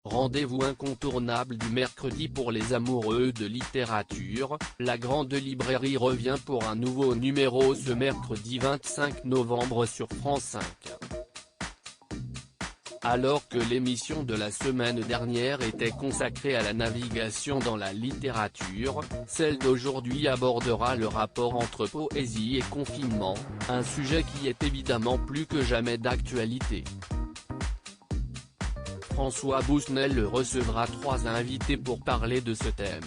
Rendez-vous incontournable du mercredi pour les amoureux de littérature, la Grande Librairie revient pour un nouveau numéro ce mercredi 25 novembre sur France 5. Alors que l'émission de la semaine dernière était consacrée à la navigation dans la littérature, celle d'aujourd'hui abordera le rapport entre poésie et confinement, un sujet qui est évidemment plus que jamais d'actualité. François Bousnel recevra 3 invités pour parler de ce thème.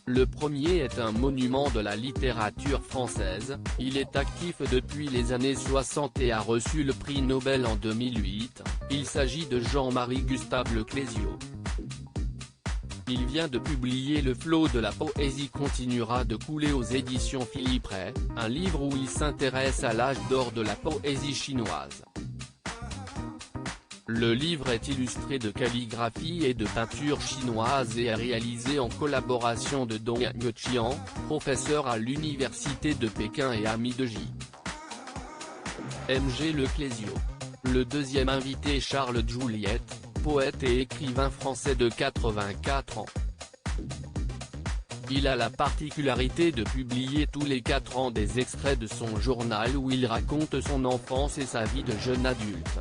Le premier est un monument de la littérature française, il est actif depuis les années 60 et a reçu le prix Nobel en 2008, il s'agit de Jean-Marie Gustave Leclésio. Il vient de publier Le flot de la poésie continuera de couler aux éditions Philippe Ray, un livre où il s'intéresse à l'âge d'or de la poésie chinoise. Le livre est illustré de calligraphie et de peinture chinoise et est réalisé en collaboration de Dong Yueqian, professeur à l'université de Pékin et ami de J. M. G. Leclésio. Le deuxième invité est Charles Juliette, poète et écrivain français de 84 ans. Il a la particularité de publier tous les 4 ans des extraits de son journal où il raconte son enfance et sa vie de jeune adulte.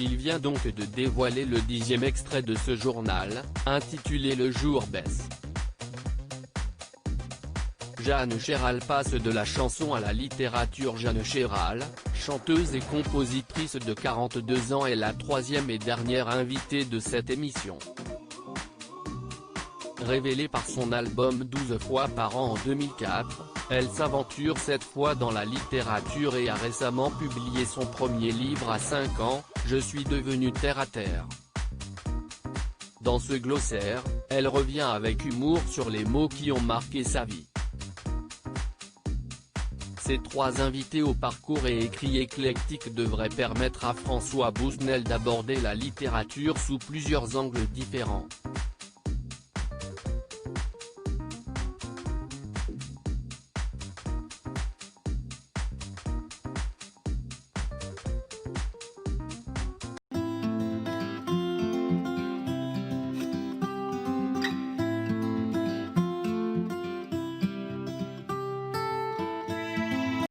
Il vient donc de dévoiler le 10e extrait de ce journal, intitulé Le jour baisse. Jeanne Chéral passe de la chanson à la littérature. Jeanne Chéral, chanteuse et compositrice de 42 ans est la 3e et dernière invitée de cette émission. Révélée par son album 12 fois par an en 2004, elle s'aventure cette fois dans la littérature et a récemment publié son premier livre à 5 ans, Je suis devenue terre à terre. Dans ce glossaire, elle revient avec humour sur les mots qui ont marqué sa vie. Ces 3 invités au parcours et écrits éclectiques devraient permettre à François Bousnel d'aborder la littérature sous plusieurs angles différents.